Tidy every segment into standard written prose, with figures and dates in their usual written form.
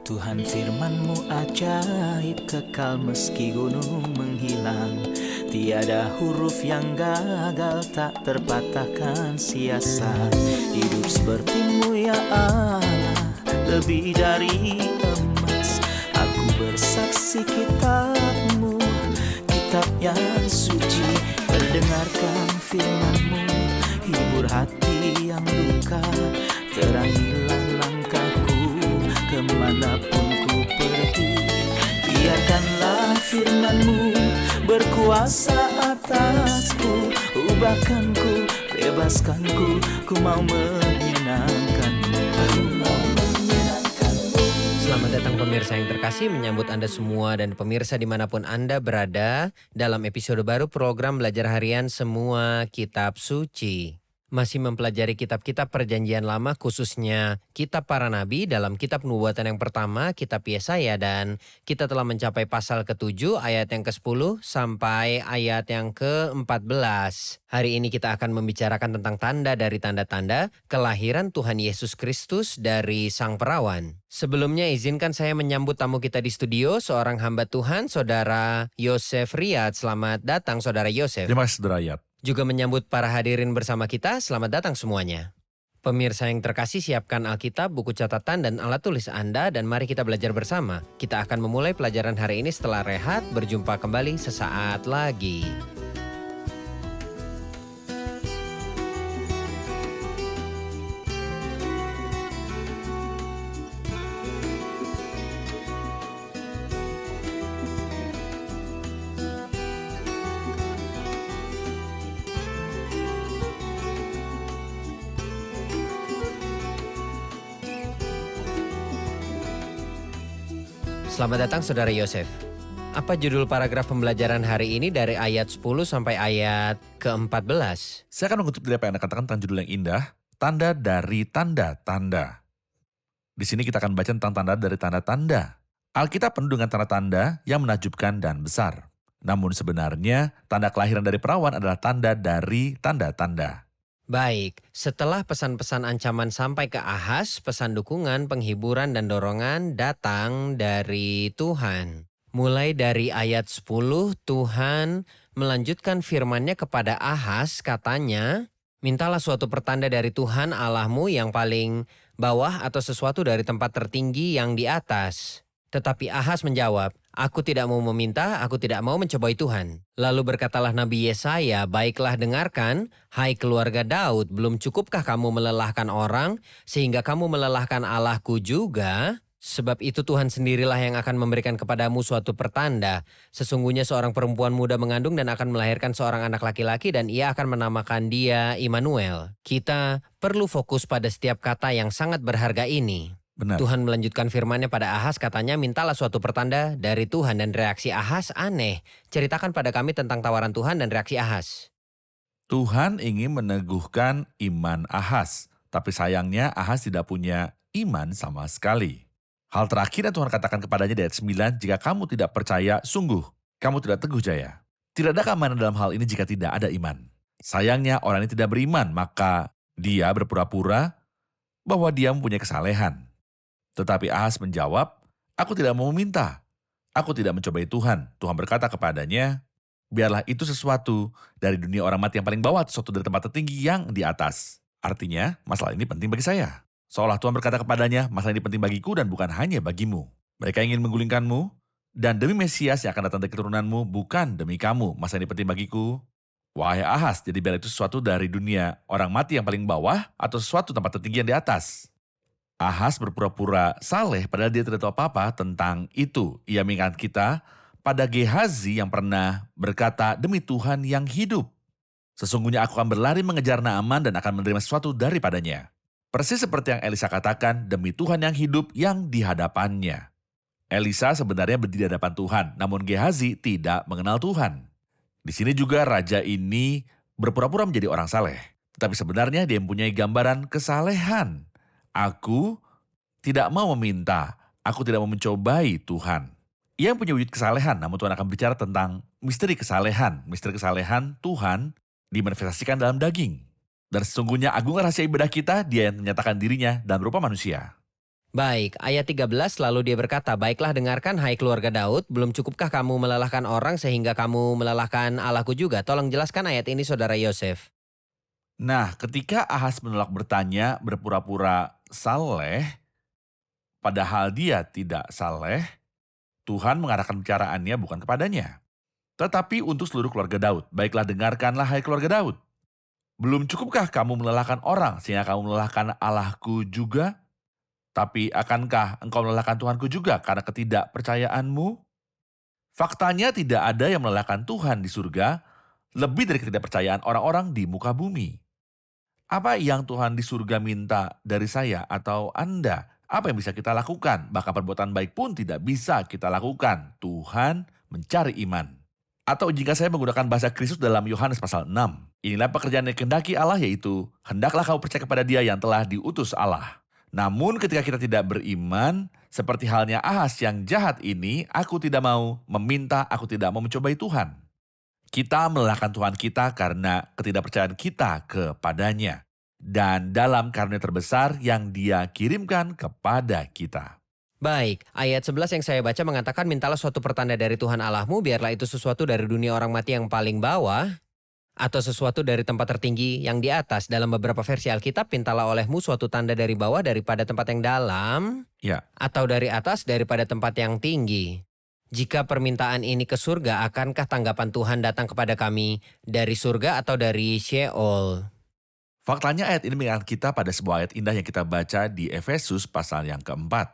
Tuhan firman-Mu ajaib, kekal meski gunung menghilang. Tiada huruf yang gagal, tak terpatahkan siasat. Hidup seperti-Mu ya Allah, lebih dari emas. Aku bersaksi kitab-Mu, kitab yang suci. Terdengarkan firman-Mu, hibur hati yang luka. Terangilah langkahku kemanapun ku pergi. Biarkanlah firman-Mu berkuasa atasku. Ubahkanku, bebaskanku, ku mau menyenangkan-Mu. Selamat datang pemirsa yang terkasih, menyambut Anda semua dan pemirsa dimanapun Anda berada dalam episode baru program belajar harian Semua Kitab Suci. Masih mempelajari kitab-kitab perjanjian lama, khususnya kitab para nabi dalam kitab nubuatan yang pertama, kitab Yesaya, dan kita telah mencapai pasal ke-7 ayat yang ke-10 sampai ayat yang ke-14. Hari ini kita akan membicarakan tentang tanda dari tanda-tanda kelahiran Tuhan Yesus Kristus dari Sang Perawan. Sebelumnya izinkan saya menyambut tamu kita di studio, seorang hamba Tuhan, Saudara Yosef Riyad. Selamat datang Saudara Yosef. Terima kasih Saudara Riyad. Juga menyambut para hadirin bersama kita, selamat datang semuanya. Pemirsa yang terkasih, siapkan Alkitab, buku catatan, dan alat tulis Anda, dan mari kita belajar bersama. Kita akan memulai pelajaran hari ini setelah rehat, berjumpa kembali sesaat lagi. Selamat datang Saudara Yosef. Apa judul paragraf pembelajaran hari ini dari ayat 10 sampai ayat ke-14? Saya akan mengutip dari apa yang Anda katakan tentang judul yang indah, tanda dari tanda-tanda. Di sini kita akan baca tentang tanda dari tanda-tanda. Alkitab penuh dengan tanda-tanda yang menakjubkan dan besar. Namun sebenarnya, tanda kelahiran dari perawan adalah tanda dari tanda-tanda. Baik, setelah pesan-pesan ancaman sampai ke Ahaz, pesan dukungan, penghiburan, dan dorongan datang dari Tuhan. Mulai dari ayat 10, Tuhan melanjutkan firman-Nya kepada Ahaz, katanya, mintalah suatu pertanda dari Tuhan Allahmu yang paling bawah atau sesuatu dari tempat tertinggi yang di atas. Tetapi Ahaz menjawab, aku tidak mau meminta, aku tidak mau mencobai Tuhan. Lalu berkatalah Nabi Yesaya, baiklah dengarkan, hai keluarga Daud, belum cukupkah kamu melelahkan orang, sehingga kamu melelahkan Allahku juga? Sebab itu Tuhan sendirilah yang akan memberikan kepadamu suatu pertanda. Sesungguhnya seorang perempuan muda mengandung dan akan melahirkan seorang anak laki-laki dan ia akan menamakan dia Immanuel. Kita perlu fokus pada setiap kata yang sangat berharga ini. Benar. Tuhan melanjutkan firman-Nya pada Ahaz, katanya mintalah suatu pertanda dari Tuhan, dan reaksi Ahaz aneh. Ceritakan pada kami tentang tawaran Tuhan dan reaksi Ahaz. Tuhan ingin meneguhkan iman Ahaz, tapi sayangnya Ahaz tidak punya iman sama sekali. Hal terakhir yang Tuhan katakan kepadanya di ayat 9, jika kamu tidak percaya, sungguh, kamu tidak teguh jaya. Tidak ada keamanan dalam hal ini jika tidak ada iman. Sayangnya orang ini tidak beriman, maka dia berpura-pura bahwa dia mempunyai kesalehan. Tetapi Ahaz menjawab, aku tidak mau meminta. Aku tidak mencobai Tuhan. Tuhan berkata kepadanya, biarlah itu sesuatu dari dunia orang mati yang paling bawah, sesuatu dari tempat tertinggi yang di atas. Artinya, masalah ini penting bagi saya. Seolah Tuhan berkata kepadanya, masalah ini penting bagiku dan bukan hanya bagimu. Mereka ingin menggulingkanmu, dan demi Mesias yang akan datang dari keturunanmu, bukan demi kamu. Masalah ini penting bagiku. Wahai Ahaz, jadi biar itu sesuatu dari dunia orang mati yang paling bawah, atau sesuatu tempat tertinggi yang di atas. Ahaz berpura-pura saleh padahal dia tidak tahu apa-apa tentang itu. Ia mengingat kita pada Gehazi yang pernah berkata, demi Tuhan yang hidup. Sesungguhnya aku akan berlari mengejar Naaman dan akan menerima sesuatu daripadanya. Persis seperti yang Elisa katakan, demi Tuhan yang hidup yang di hadapannya. Elisa sebenarnya berdiri di hadapan Tuhan, namun Gehazi tidak mengenal Tuhan. Di sini juga raja ini berpura-pura menjadi orang saleh. Tetapi sebenarnya dia mempunyai gambaran kesalehan. Aku tidak mau meminta, aku tidak mau mencobai Tuhan. Ia punya wujud kesalehan, namun Tuhan akan bicara tentang misteri kesalehan. Misteri kesalehan Tuhan dimanifestasikan dalam daging. Dan sesungguhnya agung rahasia ibadah kita, dia yang menyatakan dirinya dalam rupa manusia. Baik, ayat 13 lalu dia berkata, "Baiklah dengarkan hai keluarga Daud, belum cukupkah kamu melelahkan orang sehingga kamu melelahkan Allahku juga?" Tolong jelaskan ayat ini Saudara Yosef. Nah, ketika Ahas menolak bertanya, berpura-pura saleh, padahal dia tidak saleh, Tuhan mengarahkan bicaraannya bukan kepadanya, tetapi untuk seluruh keluarga Daud. Baiklah dengarkanlah hai keluarga Daud. Belum cukupkah kamu melelahkan orang sehingga kamu melelahkan Allahku juga? Tapi akankah engkau melelahkan Tuhanku juga karena ketidakpercayaanmu? Faktanya tidak ada yang melelahkan Tuhan di surga lebih dari ketidakpercayaan orang-orang di muka bumi. Apa yang Tuhan di surga minta dari saya atau Anda? Apa yang bisa kita lakukan? Bahkan perbuatan baik pun tidak bisa kita lakukan. Tuhan mencari iman. Atau jika saya menggunakan bahasa Kristus dalam Yohanes pasal 6. Inilah pekerjaan yang dikehendaki Allah, yaitu hendaklah kamu percaya kepada Dia yang telah diutus Allah. Namun ketika kita tidak beriman, seperti halnya Ahas yang jahat ini, aku tidak mau meminta, aku tidak mau mencobai Tuhan. Kita melelahkan Tuhan kita karena ketidakpercayaan kita kepadanya. Dan dalam karunia terbesar yang Dia kirimkan kepada kita. Baik, ayat 11 yang saya baca mengatakan, "Mintalah suatu pertanda dari Tuhan Allahmu, biarlah itu sesuatu dari dunia orang mati yang paling bawah, atau sesuatu dari tempat tertinggi yang di atas." Dalam beberapa versi Alkitab, "Mintalah olehmu suatu tanda dari bawah daripada tempat yang dalam, Ya, atau dari atas daripada tempat yang tinggi." Jika permintaan ini ke surga, akankah tanggapan Tuhan datang kepada kami dari surga atau dari Sheol? faktanya ayat ini mengingatkan kita pada sebuah ayat indah yang kita baca di Efesus pasal yang keempat,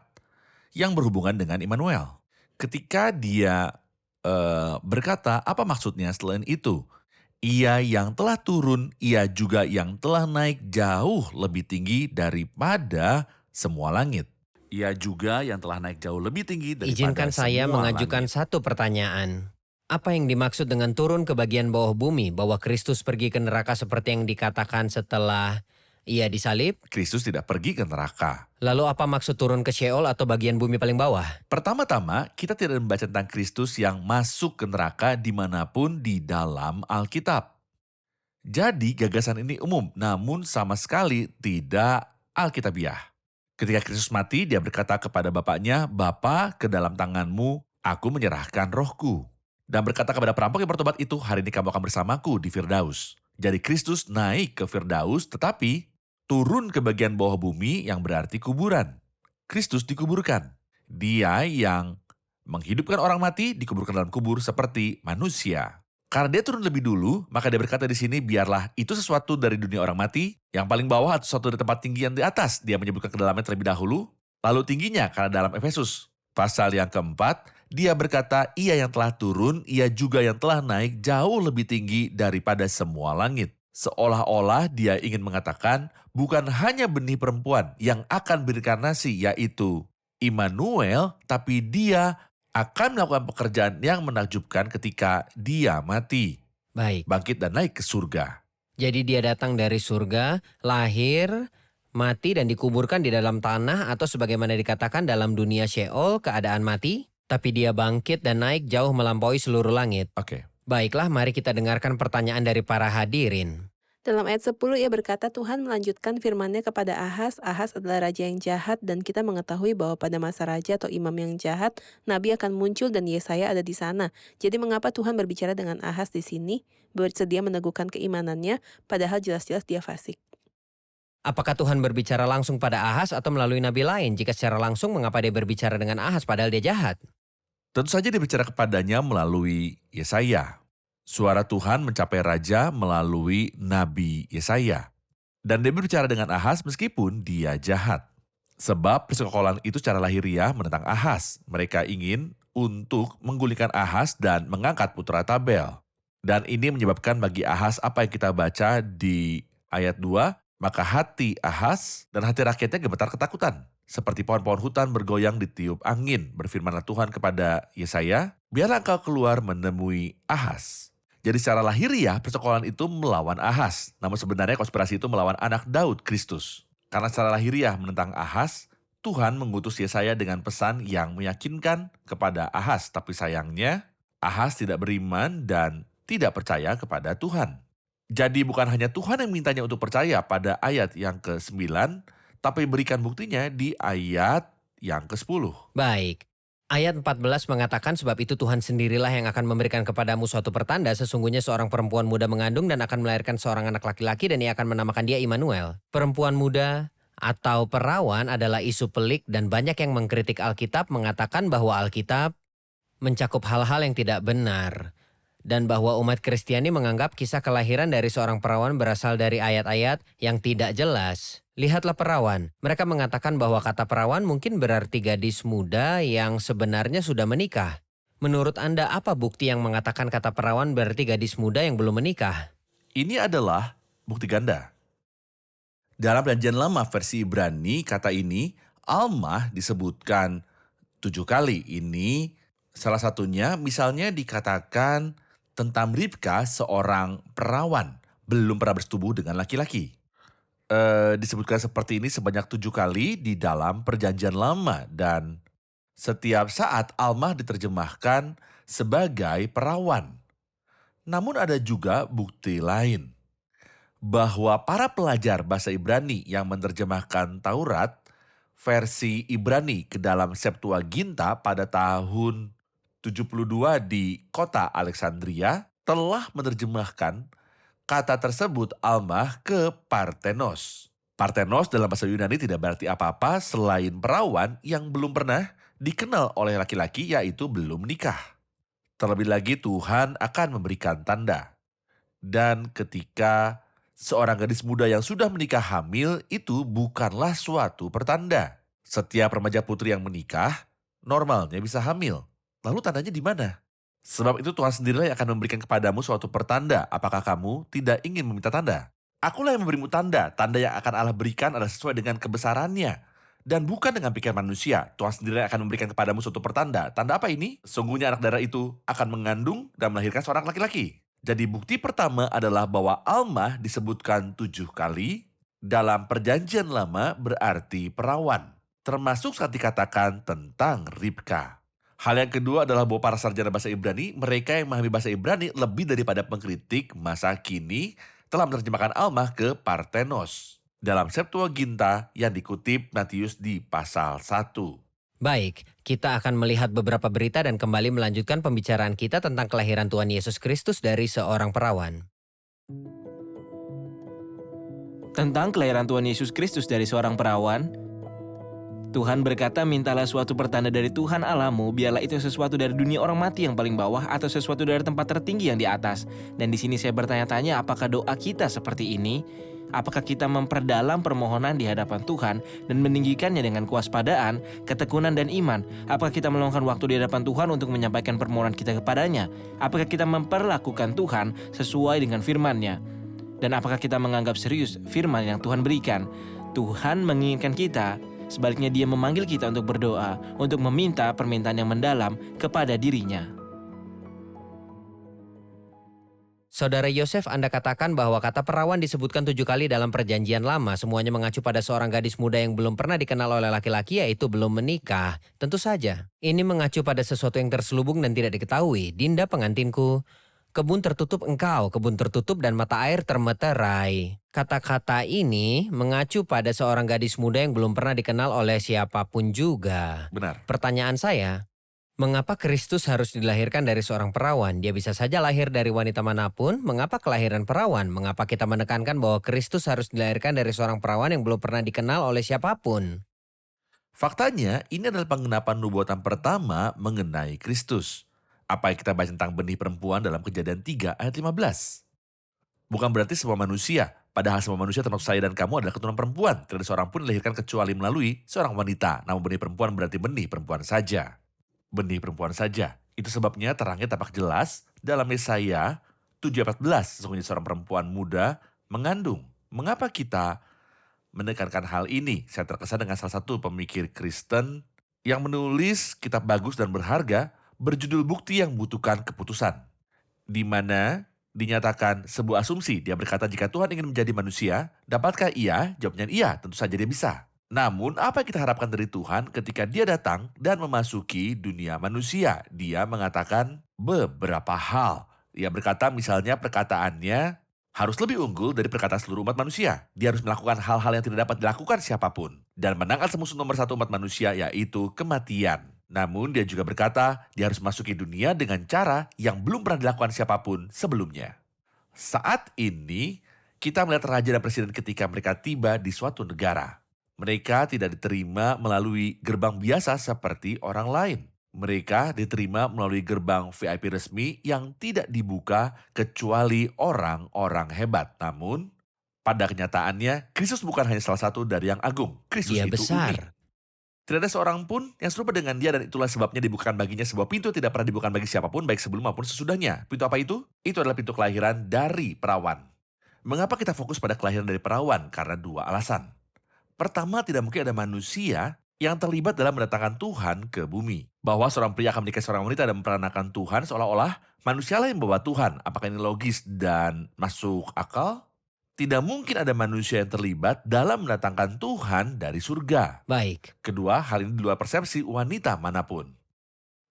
yang berhubungan dengan Immanuel. Ketika dia berkata, apa maksudnya selain itu? Ia yang telah turun, ia juga yang telah naik jauh lebih tinggi daripada semua langit. Ia juga yang telah naik jauh lebih tinggi daripada Izinkan saya semua mengajukan langit. satu pertanyaan. Apa yang dimaksud dengan turun ke bagian bawah bumi, bahwa Kristus pergi ke neraka seperti yang dikatakan setelah ia disalib? Kristus tidak pergi ke neraka. Lalu apa maksud turun ke Sheol atau bagian bumi paling bawah? Pertama-tama, kita tidak membaca tentang Kristus yang masuk ke neraka dimanapun di dalam Alkitab. Jadi gagasan ini umum, namun sama sekali tidak Alkitabiah. Ketika Kristus mati, dia berkata kepada Bapaknya, "Bapa, ke dalam tanganmu aku menyerahkan rohku." Dan berkata kepada perampok yang bertobat itu, "Hari ini kamu akan bersamaku di Firdaus." Jadi Kristus naik ke Firdaus, tetapi turun ke bagian bawah bumi yang berarti kuburan. Kristus dikuburkan. Dia yang menghidupkan orang mati dikuburkan dalam kubur seperti manusia. Karena dia turun lebih dulu, maka dia berkata di sini, biarlah itu sesuatu dari dunia orang mati, yang paling bawah atau sesuatu dari tempat tinggi yang di atas. Dia menyebutkan kedalamannya terlebih dahulu, lalu tingginya karena dalam Efesus. Pasal yang keempat, dia berkata, ia yang telah turun, ia juga yang telah naik jauh lebih tinggi daripada semua langit. Seolah-olah dia ingin mengatakan, bukan hanya benih perempuan yang akan berinkarnasi, yaitu Immanuel, tapi dia akan melakukan pekerjaan yang menakjubkan ketika dia mati, Baik, bangkit dan naik ke surga. jadi dia datang dari surga, lahir, mati dan dikuburkan di dalam tanah atau sebagaimana dikatakan dalam dunia Sheol, keadaan mati. Tapi dia bangkit dan naik jauh melampaui seluruh langit. Oke. Baiklah, mari kita dengarkan pertanyaan dari para hadirin. Dalam ayat 10 ia berkata, Tuhan melanjutkan firman-Nya kepada Ahas. Ahas adalah raja yang jahat dan kita mengetahui bahwa pada masa raja atau imam yang jahat, nabi akan muncul dan Yesaya ada di sana. Jadi mengapa Tuhan berbicara dengan Ahas di sini, bersedia meneguhkan keimanannya, padahal jelas-jelas dia fasik? Apakah Tuhan berbicara langsung pada Ahas atau melalui nabi lain? Jika secara langsung, mengapa dia berbicara dengan Ahas padahal dia jahat? Tentu saja dia bicara kepadanya melalui Yesaya. Suara Tuhan mencapai raja melalui Nabi Yesaya. Dan dia berbicara dengan Ahas meskipun dia jahat. Sebab persekongkolan itu secara lahiriah menentang Ahas. Mereka ingin untuk menggulingkan Ahas dan mengangkat putra Tabel. Dan ini menyebabkan bagi Ahas apa yang kita baca di ayat 2. Maka hati Ahas dan hati rakyatnya gemetar ketakutan. Seperti pohon-pohon hutan bergoyang ditiup angin. Berfirmanlah Tuhan kepada Yesaya, biarlah engkau keluar menemui Ahas. Jadi secara lahiriah persekongkolan itu melawan Ahas. Namun sebenarnya konspirasi itu melawan anak Daud, Kristus. Karena secara lahiriah menentang Ahas, Tuhan mengutus Yesaya dengan pesan yang meyakinkan kepada Ahas. Tapi sayangnya Ahas tidak beriman dan tidak percaya kepada Tuhan. Jadi bukan hanya Tuhan yang mintanya untuk percaya pada ayat yang ke-9, tapi berikan buktinya di ayat yang ke-10. Baik. Ayat 14 mengatakan sebab itu Tuhan sendirilah yang akan memberikan kepadamu suatu pertanda, sesungguhnya seorang perempuan muda mengandung dan akan melahirkan seorang anak laki-laki dan ia akan menamakan dia Immanuel. Perempuan muda atau perawan adalah isu pelik dan banyak yang mengkritik Alkitab mengatakan bahwa Alkitab mencakup hal-hal yang tidak benar. Dan bahwa umat Kristiani menganggap kisah kelahiran dari seorang perawan berasal dari ayat-ayat yang tidak jelas. Lihatlah perawan. Mereka mengatakan bahwa kata perawan mungkin berarti gadis muda yang sebenarnya sudah menikah. Menurut Anda, apa bukti yang mengatakan kata perawan berarti gadis muda yang belum menikah? Ini adalah bukti ganda. Dalam Perjanjian Lama versi Ibrani, kata ini, Almah disebutkan 7 kali. Ini salah satunya misalnya dikatakan tentang Ribka, seorang perawan, belum pernah bersetubuh dengan laki-laki. Disebutkan seperti ini sebanyak 7 kali di dalam Perjanjian Lama, dan setiap saat Almah diterjemahkan sebagai perawan. Namun ada juga bukti lain, bahwa para pelajar bahasa Ibrani yang menerjemahkan Taurat versi Ibrani ke dalam Septuaginta pada tahun 72 di kota Alexandria telah menerjemahkan kata tersebut Almah ke Parthenos. Parthenos dalam bahasa Yunani tidak berarti apa-apa selain perawan yang belum pernah dikenal oleh laki-laki, yaitu belum nikah. Terlebih lagi Tuhan akan memberikan tanda. Dan ketika seorang gadis muda yang sudah menikah hamil, itu bukanlah suatu pertanda. Setiap remaja putri yang menikah normalnya bisa hamil. Lalu tandanya di mana? Sebab itu Tuhan sendirilah yang akan memberikan kepadamu suatu pertanda. Apakah kamu tidak ingin meminta tanda? Akulah yang memberimu tanda. Tanda yang akan Allah berikan adalah sesuai dengan kebesarannya. Dan bukan dengan pikiran manusia. Tuhan sendirilah yang akan memberikan kepadamu suatu pertanda. Tanda apa ini? Sungguhnya anak darah itu akan mengandung dan melahirkan seorang laki-laki. Jadi bukti pertama adalah bahwa Almah disebutkan 7 kali. Dalam Perjanjian Lama berarti perawan. Termasuk saat dikatakan tentang Ribka. Hal yang kedua adalah bahwa para sarjana bahasa Ibrani, mereka yang memahami bahasa Ibrani lebih daripada pengkritik masa kini, telah menerjemahkan Almah ke Parthenos dalam Septuaginta yang dikutip Matius di pasal 1. Baik, kita akan melihat beberapa berita dan kembali melanjutkan pembicaraan kita tentang kelahiran Tuhan Yesus Kristus dari seorang perawan. Tentang kelahiran Tuhan Yesus Kristus dari seorang perawan, Tuhan berkata, mintalah suatu pertanda dari Tuhan Allahmu, biarlah itu sesuatu dari dunia orang mati yang paling bawah atau sesuatu dari tempat tertinggi yang di atas. Dan di sini saya bertanya-tanya, apakah doa kita seperti ini? Apakah kita memperdalam permohonan di hadapan Tuhan dan meninggikannya dengan kewaspadaan, ketekunan, dan iman? Apakah kita meluangkan waktu di hadapan Tuhan untuk menyampaikan permohonan kita kepadanya? Apakah kita memperlakukan Tuhan sesuai dengan firman-Nya? Dan apakah kita menganggap serius firman yang Tuhan berikan? Tuhan menginginkan kita, sebaliknya Dia memanggil kita untuk berdoa, untuk meminta permintaan yang mendalam kepada diri-Nya. Saudara Yosef, Anda katakan bahwa kata perawan disebutkan 7 kali dalam Perjanjian Lama. Semuanya mengacu pada seorang gadis muda yang belum pernah dikenal oleh laki-laki, yaitu belum menikah. Tentu saja, ini mengacu pada sesuatu yang terselubung dan tidak diketahui. Dinda pengantinku, kebun tertutup engkau, kebun tertutup dan mata air termeterai. Kata-kata ini mengacu pada seorang gadis muda yang belum pernah dikenal oleh siapapun juga. Benar. Pertanyaan saya, mengapa Kristus harus dilahirkan dari seorang perawan? Dia bisa saja lahir dari wanita manapun. Mengapa kelahiran perawan? Mengapa kita menekankan bahwa Kristus harus dilahirkan dari seorang perawan yang belum pernah dikenal oleh siapapun? Faktanya, ini adalah penggenapan nubuatan pertama mengenai Kristus. Apa yang kita baca tentang benih perempuan dalam Kejadian 3 ayat 15. Bukan berarti semua manusia, padahal semua manusia termasuk saya dan kamu adalah keturunan perempuan. Tidak ada seorang pun dilahirkan kecuali melalui seorang wanita. Namun benih perempuan berarti benih perempuan saja. Benih perempuan saja. Itu sebabnya terangnya tampak jelas dalam Yesaya 7:14. Sesungguhnya seorang perempuan muda mengandung. Mengapa kita menekankan hal ini? Saya terkesan dengan salah satu pemikir Kristen yang menulis kitab bagus dan berharga berjudul Bukti yang Membutuhkan Keputusan, di mana dinyatakan sebuah asumsi. Dia berkata, jika Tuhan ingin menjadi manusia, dapatkah ia? Jawabnya iya, tentu saja dia bisa. Namun apa yang kita harapkan dari Tuhan ketika Dia datang dan memasuki dunia manusia? Dia mengatakan beberapa hal. Dia berkata misalnya perkataannya, harus lebih unggul dari perkataan seluruh umat manusia. Dia harus melakukan hal-hal yang tidak dapat dilakukan siapapun. Dan menangkal musuh nomor satu umat manusia, yaitu kematian. Namun dia juga berkata, dia harus memasuki dunia dengan cara yang belum pernah dilakukan siapapun sebelumnya. Saat ini, kita melihat raja dan presiden ketika mereka tiba di suatu negara. Mereka tidak diterima melalui gerbang biasa seperti orang lain. Mereka diterima melalui gerbang VIP resmi yang tidak dibuka kecuali orang-orang hebat. Namun, pada kenyataannya, Kristus bukan hanya salah satu dari yang agung. Kristus Dia itu besar. unik. Tidak ada seorang pun yang serupa dengan dia dan itulah sebabnya dibukakan baginya sebuah pintu yang tidak pernah dibukakan bagi siapapun baik sebelum maupun sesudahnya. Pintu apa itu? Itu adalah pintu kelahiran dari perawan. Mengapa kita fokus pada kelahiran dari perawan? Karena dua alasan. Pertama, tidak mungkin ada manusia yang terlibat dalam mendatangkan Tuhan ke bumi. Bahwa seorang pria akan menikahi seorang wanita dan memperanakan Tuhan seolah-olah manusia lain membawa Tuhan. Apakah ini logis dan masuk akal? Tidak mungkin ada manusia yang terlibat dalam mendatangkan Tuhan dari surga. Baik. Kedua, hal ini di luar persepsi wanita manapun.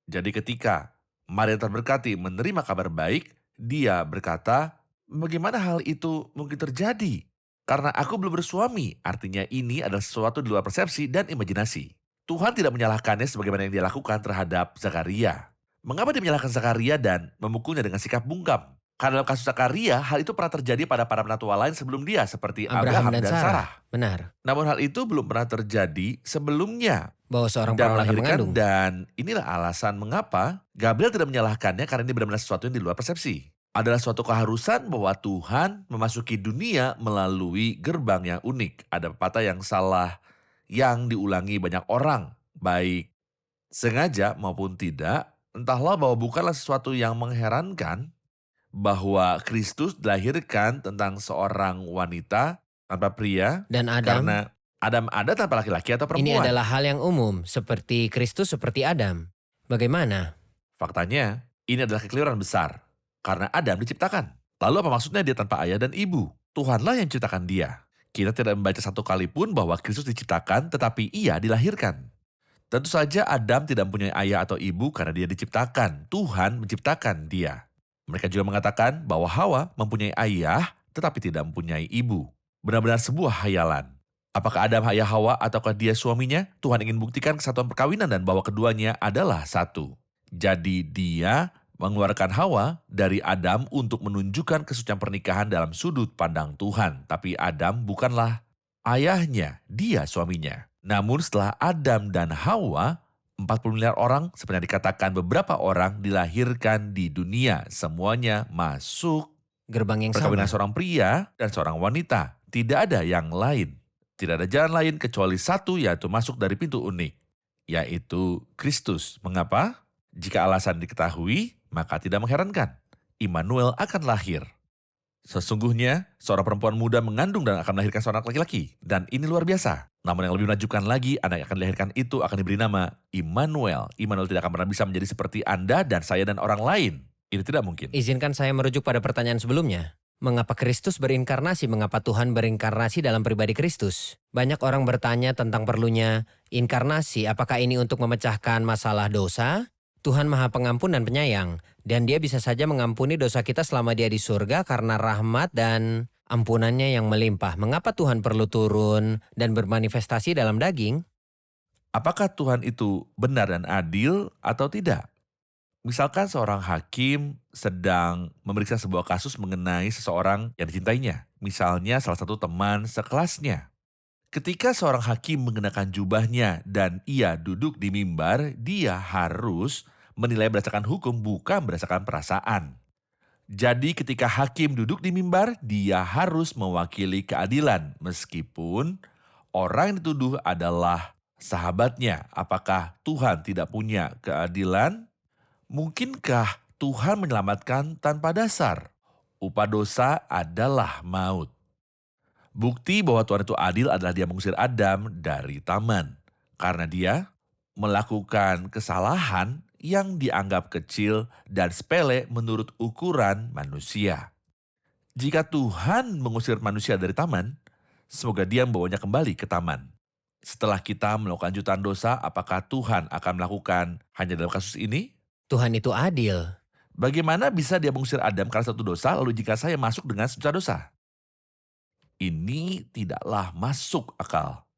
Jadi ketika Maria terberkati menerima kabar baik, dia berkata, bagaimana hal itu mungkin terjadi? Karena aku belum bersuami, artinya ini adalah sesuatu di luar persepsi dan imajinasi. Tuhan tidak menyalahkannya sebagaimana yang dia lakukan terhadap Zakaria. Mengapa dia menyalahkan Zakaria dan memukulnya dengan sikap bungkam? Karena dalam kasus Zakaria, hal itu pernah terjadi pada para penatua lain sebelum dia, seperti Abraham dan Sarah. Benar. Namun hal itu belum pernah terjadi sebelumnya Bahwa seorang dan perawan akan melahirkan, mengandung. dan inilah alasan mengapa Gabriel tidak menyalahkannya karena ini benar-benar sesuatu yang di luar persepsi. Adalah suatu keharusan bahwa Tuhan memasuki dunia melalui gerbang yang unik. Ada pepatah yang salah yang diulangi banyak orang, baik sengaja maupun tidak. Entahlah bahwa bukanlah sesuatu yang mengherankan bahwa Kristus dilahirkan tentang seorang wanita tanpa pria. Dan Adam, Karena Adam ada tanpa laki-laki atau perempuan. ini adalah hal yang umum, seperti Kristus seperti Adam. Bagaimana? Faktanya, ini adalah kekeliruan besar. Karena Adam diciptakan. Lalu apa maksudnya dia tanpa ayah dan ibu? Tuhanlah yang menciptakan dia. Kita tidak membaca satu kali pun bahwa Kristus diciptakan tetapi ia dilahirkan. Tentu saja Adam tidak mempunyai ayah atau ibu karena dia diciptakan. Tuhan menciptakan dia. Mereka juga mengatakan bahwa Hawa mempunyai ayah tetapi tidak mempunyai ibu. Benar-benar sebuah hayalan. Apakah Adam ayah Hawa ataukah dia suaminya? Tuhan ingin buktikan kesatuan perkawinan dan bahwa keduanya adalah satu. Jadi dia mengeluarkan Hawa dari Adam untuk menunjukkan kesucian pernikahan dalam sudut pandang Tuhan. Tapi Adam bukanlah ayahnya, dia suaminya. Namun setelah Adam dan Hawa, 40 miliar orang, sebenarnya dikatakan beberapa orang dilahirkan di dunia. Semuanya masuk Gerbang yang perkawinan sama. seorang pria dan seorang wanita. Tidak ada yang lain. Tidak ada jalan lain kecuali satu, yaitu masuk dari pintu unik, yaitu Kristus. Mengapa? Jika alasan diketahui, maka tidak mengherankan. Immanuel akan lahir. Sesungguhnya, seorang perempuan muda mengandung dan akan melahirkan seorang laki-laki. Dan ini luar biasa. Namun yang lebih menakjubkan lagi, anak yang akan dilahirkan itu akan diberi nama Immanuel. Immanuel tidak akan pernah bisa menjadi seperti Anda dan saya dan orang lain. Ini tidak mungkin. Izinkan saya merujuk pada pertanyaan sebelumnya. Mengapa Kristus berinkarnasi? Mengapa Tuhan berinkarnasi dalam pribadi Kristus? Banyak orang bertanya tentang perlunya inkarnasi. Apakah ini untuk memecahkan masalah dosa? Tuhan Maha Pengampun dan Penyayang. Dan dia bisa saja mengampuni dosa kita selama dia di surga karena rahmat dan ampunannya yang melimpah. Mengapa Tuhan perlu turun dan bermanifestasi dalam daging? Apakah Tuhan itu benar dan adil atau tidak? Misalkan seorang hakim sedang memeriksa sebuah kasus mengenai seseorang yang dicintainya. Misalnya salah satu teman sekelasnya. Ketika seorang hakim mengenakan jubahnya dan ia duduk di mimbar, dia harus menilai berdasarkan hukum bukan berdasarkan perasaan. Jadi ketika hakim duduk di mimbar, dia harus mewakili keadilan meskipun orang yang dituduh adalah sahabatnya. Apakah Tuhan tidak punya keadilan? Mungkinkah Tuhan menyelamatkan tanpa dasar? Upah dosa adalah maut. Bukti bahwa Tuhan itu adil adalah dia mengusir Adam dari taman. Karena dia melakukan kesalahan yang dianggap kecil dan sepele menurut ukuran manusia. Jika Tuhan mengusir manusia dari taman, semoga dia membawanya kembali ke taman. Setelah kita melakukan jutaan dosa, apakah Tuhan akan melakukan hanya dalam kasus ini? Tuhan itu adil. Bagaimana bisa dia mengusir Adam karena satu dosa, lalu jika saya masuk dengan sejuta dosa? Ini tidaklah masuk akal.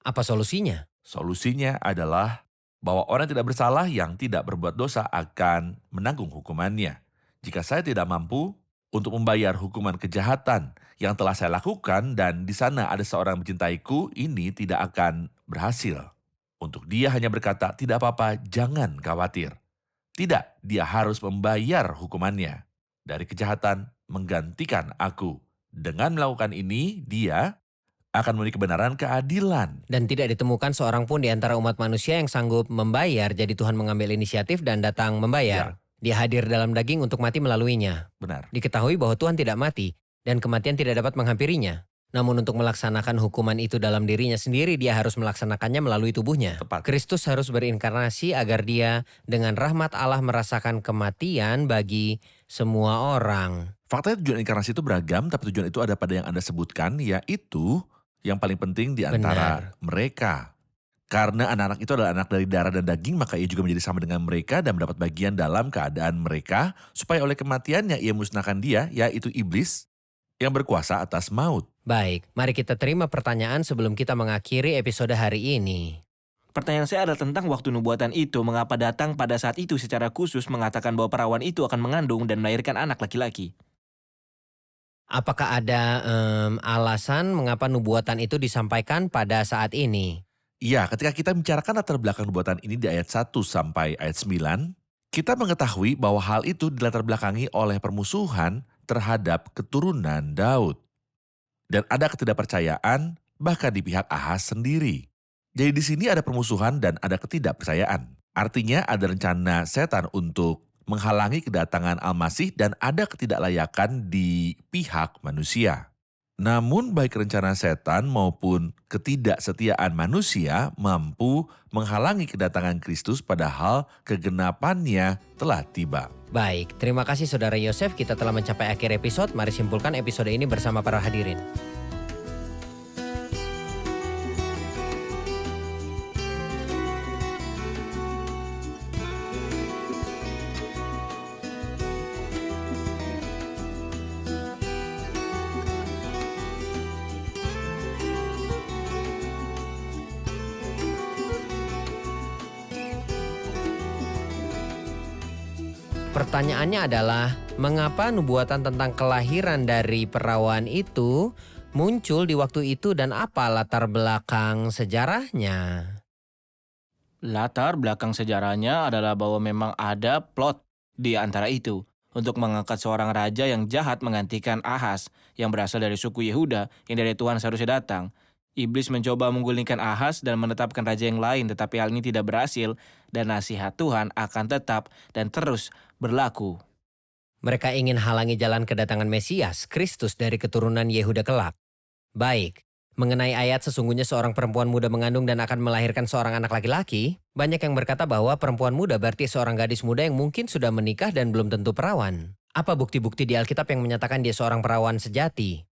Apa solusinya? Solusinya adalah bahwa orang yang tidak bersalah yang tidak berbuat dosa akan menanggung hukumannya. Jika saya tidak mampu untuk membayar hukuman kejahatan yang telah saya lakukan dan di sana ada seorang mencintaiku, ini tidak akan berhasil. Untuk dia hanya berkata, tidak apa-apa, jangan khawatir. Tidak, dia harus membayar hukumannya. Dari kejahatan menggantikan aku. Dengan melakukan ini, dia akan memiliki kebenaran keadilan. Dan tidak ditemukan seorang pun di antara umat manusia yang sanggup membayar, jadi Tuhan mengambil inisiatif dan datang membayar. Dia hadir dalam daging untuk mati melaluinya. Benar. Diketahui bahwa Tuhan tidak mati, dan kematian tidak dapat menghampirinya. Namun untuk melaksanakan hukuman itu dalam dirinya sendiri, dia harus melaksanakannya melalui tubuhnya. Tepat. Kristus harus berinkarnasi agar dia dengan rahmat Allah merasakan kematian bagi semua orang. Faktanya tujuan inkarnasi itu beragam, tapi tujuan itu ada pada yang Anda sebutkan, yaitu yang paling penting di antara mereka. Karena anak-anak itu adalah anak dari darah dan daging, maka ia juga menjadi sama dengan mereka dan mendapat bagian dalam keadaan mereka, supaya oleh kematiannya ia musnahkan dia, yaitu iblis, yang berkuasa atas maut. Baik, mari kita terima pertanyaan sebelum kita mengakhiri episode hari ini. Pertanyaan saya adalah tentang waktu nubuatan itu, mengapa datang pada saat itu secara khusus mengatakan bahwa perawan itu akan mengandung dan melahirkan anak laki-laki. Apakah ada alasan mengapa nubuatan itu disampaikan pada saat ini? Iya, ketika kita bicarakan latar belakang nubuatan ini di ayat 1 sampai ayat 9, kita mengetahui bahwa hal itu dilatar belakangi oleh permusuhan terhadap keturunan Daud. Dan ada ketidakpercayaan bahkan di pihak Ahaz sendiri. Jadi di sini ada permusuhan dan ada ketidakpercayaan. Artinya ada rencana setan untuk menghalangi kedatangan Al-Masih dan ada ketidaklayakan di pihak manusia. Namun baik rencana setan maupun ketidaksetiaan manusia mampu menghalangi kedatangan Kristus padahal kegenapannya telah tiba. Baik, terima kasih Saudara Yosef. Kita telah mencapai akhir episode. Mari simpulkan episode ini bersama para hadirin. Pertanyaannya adalah, mengapa nubuatan tentang kelahiran dari perawan itu muncul di waktu itu dan apa latar belakang sejarahnya? Latar belakang sejarahnya adalah bahwa memang ada plot di antara itu untuk mengangkat seorang raja yang jahat menggantikan Ahaz yang berasal dari suku Yehuda yang dari Tuhan seharusnya datang. Iblis mencoba menggulingkan Ahaz dan menetapkan raja yang lain, tetapi hal ini tidak berhasil dan nasihat Tuhan akan tetap dan terus berlaku. Mereka ingin halangi jalan kedatangan Mesias, Kristus dari keturunan Yehuda kelak. Baik, mengenai ayat sesungguhnya seorang perempuan muda mengandung dan akan melahirkan seorang anak laki-laki, banyak yang berkata bahwa perempuan muda berarti seorang gadis muda yang mungkin sudah menikah dan belum tentu perawan. Apa bukti-bukti di Alkitab yang menyatakan dia seorang perawan sejati?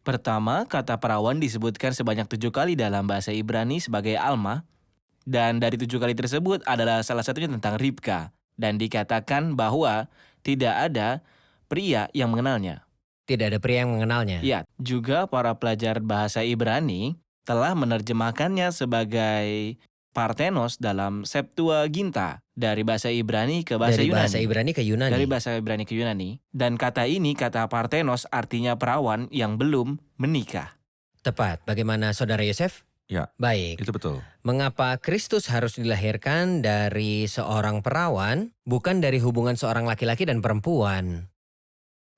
Pertama, kata perawan disebutkan sebanyak 7 kali dalam bahasa Ibrani sebagai Alma, dan dari 7 kali tersebut adalah salah satunya tentang Ribka, dan dikatakan bahwa tidak ada pria yang mengenalnya. Tidak ada pria yang mengenalnya. Ya, juga para pelajar bahasa Ibrani telah menerjemahkannya sebagai Parthenos dalam Septuaginta dari bahasa Ibrani ke bahasa Dari Yunani. bahasa Ibrani ke Yunani. Dari bahasa Ibrani ke Yunani. Dan kata ini, kata Parthenos, artinya perawan yang belum menikah. Tepat. Bagaimana Saudara Yosef? Ya, Baik. itu betul. Mengapa Kristus harus dilahirkan dari seorang perawan, bukan dari hubungan seorang laki-laki dan perempuan?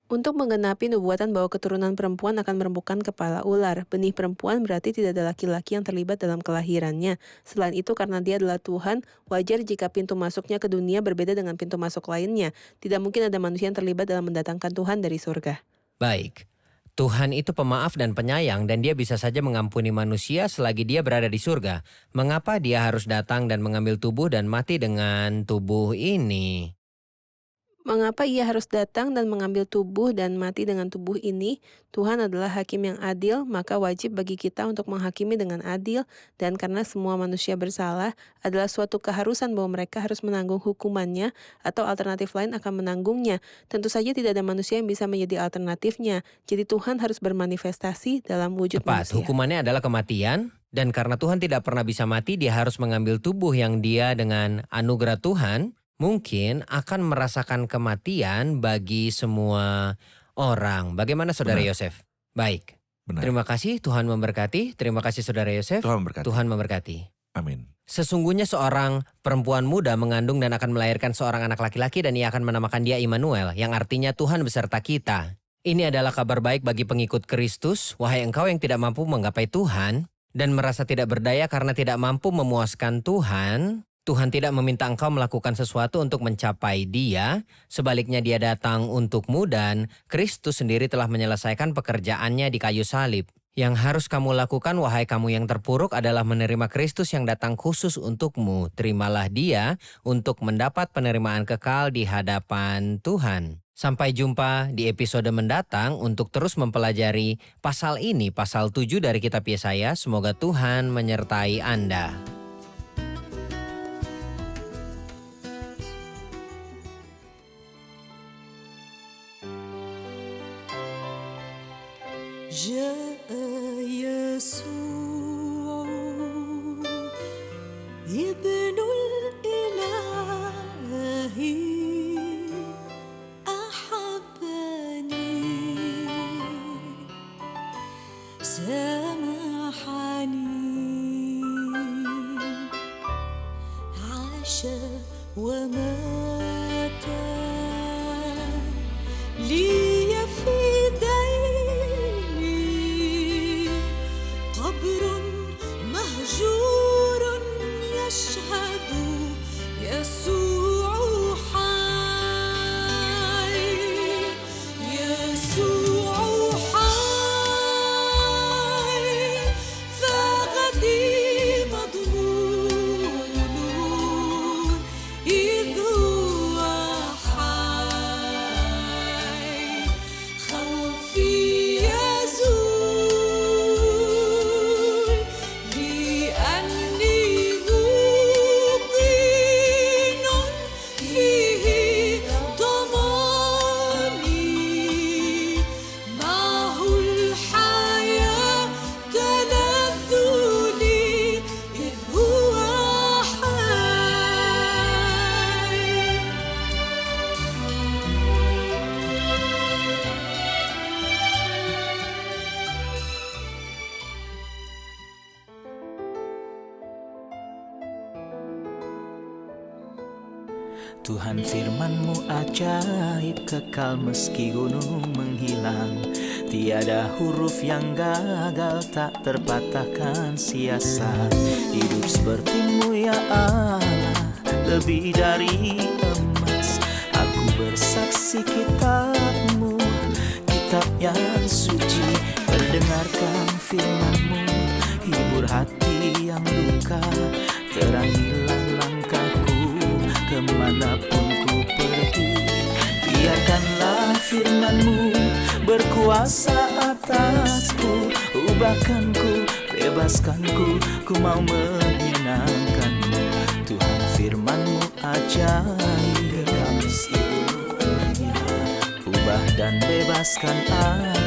Untuk menggenapi nubuatan bahwa keturunan perempuan akan merembukan kepala ular. Benih perempuan berarti tidak ada laki-laki yang terlibat dalam kelahirannya. Selain itu karena dia adalah Tuhan, wajar jika pintu masuknya ke dunia berbeda dengan pintu masuk lainnya. Tidak mungkin ada manusia yang terlibat dalam mendatangkan Tuhan dari surga. Baik. Tuhan itu pemaaf dan penyayang dan dia bisa saja mengampuni manusia selagi dia berada di surga. Mengapa dia harus datang dan mengambil tubuh dan mati dengan tubuh ini? Mengapa ia harus datang dan mengambil tubuh dan mati dengan tubuh ini? Tuhan adalah hakim yang adil, maka wajib bagi kita untuk menghakimi dengan adil, dan karena semua manusia bersalah, adalah suatu keharusan bahwa mereka harus menanggung hukumannya, atau alternatif lain akan menanggungnya. Tentu saja tidak ada manusia yang bisa menjadi alternatifnya, jadi Tuhan harus bermanifestasi dalam wujud Tepat, manusia. hukumannya adalah kematian. Dan karena Tuhan tidak pernah bisa mati, dia harus mengambil tubuh yang dia dengan anugerah Tuhan mungkin akan merasakan kematian bagi semua orang. Bagaimana Saudara Benar. Yosef? Baik. Benar. Terima kasih, Tuhan memberkati. Terima kasih Saudara Yosef. Tuhan memberkati. Tuhan memberkati. Amin. Sesungguhnya seorang perempuan muda mengandung dan akan melahirkan seorang anak laki-laki dan ia akan menamakan dia Immanuel, yang artinya Tuhan beserta kita. Ini adalah kabar baik bagi pengikut Kristus, wahai engkau yang tidak mampu menggapai Tuhan dan merasa tidak berdaya karena tidak mampu memuaskan Tuhan. Tuhan tidak meminta engkau melakukan sesuatu untuk mencapai Dia, sebaliknya Dia datang untukmu dan Kristus sendiri telah menyelesaikan pekerjaannya di kayu salib. Yang harus kamu lakukan, wahai kamu yang terpuruk, adalah menerima Kristus yang datang khusus untukmu. Terimalah Dia untuk mendapat penerimaan kekal di hadapan Tuhan. Sampai jumpa di episode mendatang untuk terus mempelajari pasal ini, pasal 7 dari kitab Yesaya. Semoga Tuhan menyertai Anda. جاء يسوع ابن الإله أحبني سامحني عاش ومات لي فدائي قبر مهجور يشهد يسوع حي يسوع حي فغدي مضمون إذ هو حي خوفي يزول لأني موقن فيه ضماني معه الحياة تلذ لي إذ هو حي Tuhan firman-Mu ajaib, kekal meski gunung menghilang. Tiada huruf yang gagal, tak terpatahkan sia-sia. Hidup seperti-Mu ya Allah, lebih dari emas. Aku bersaksi kitab-Mu, kitab yang suci. Mendengarkan firman-Mu, hibur hati yang luka. Terangilah langkahku kemanapun ku pergi. Biarkanlah firman-Mu berkuasa atasku. Ubahkanku, bebaskanku, ku mau menyenangkan-Mu. Tuhan firman-Mu ajaib, kekal meski gunung. Ubah dan bebaskan aku.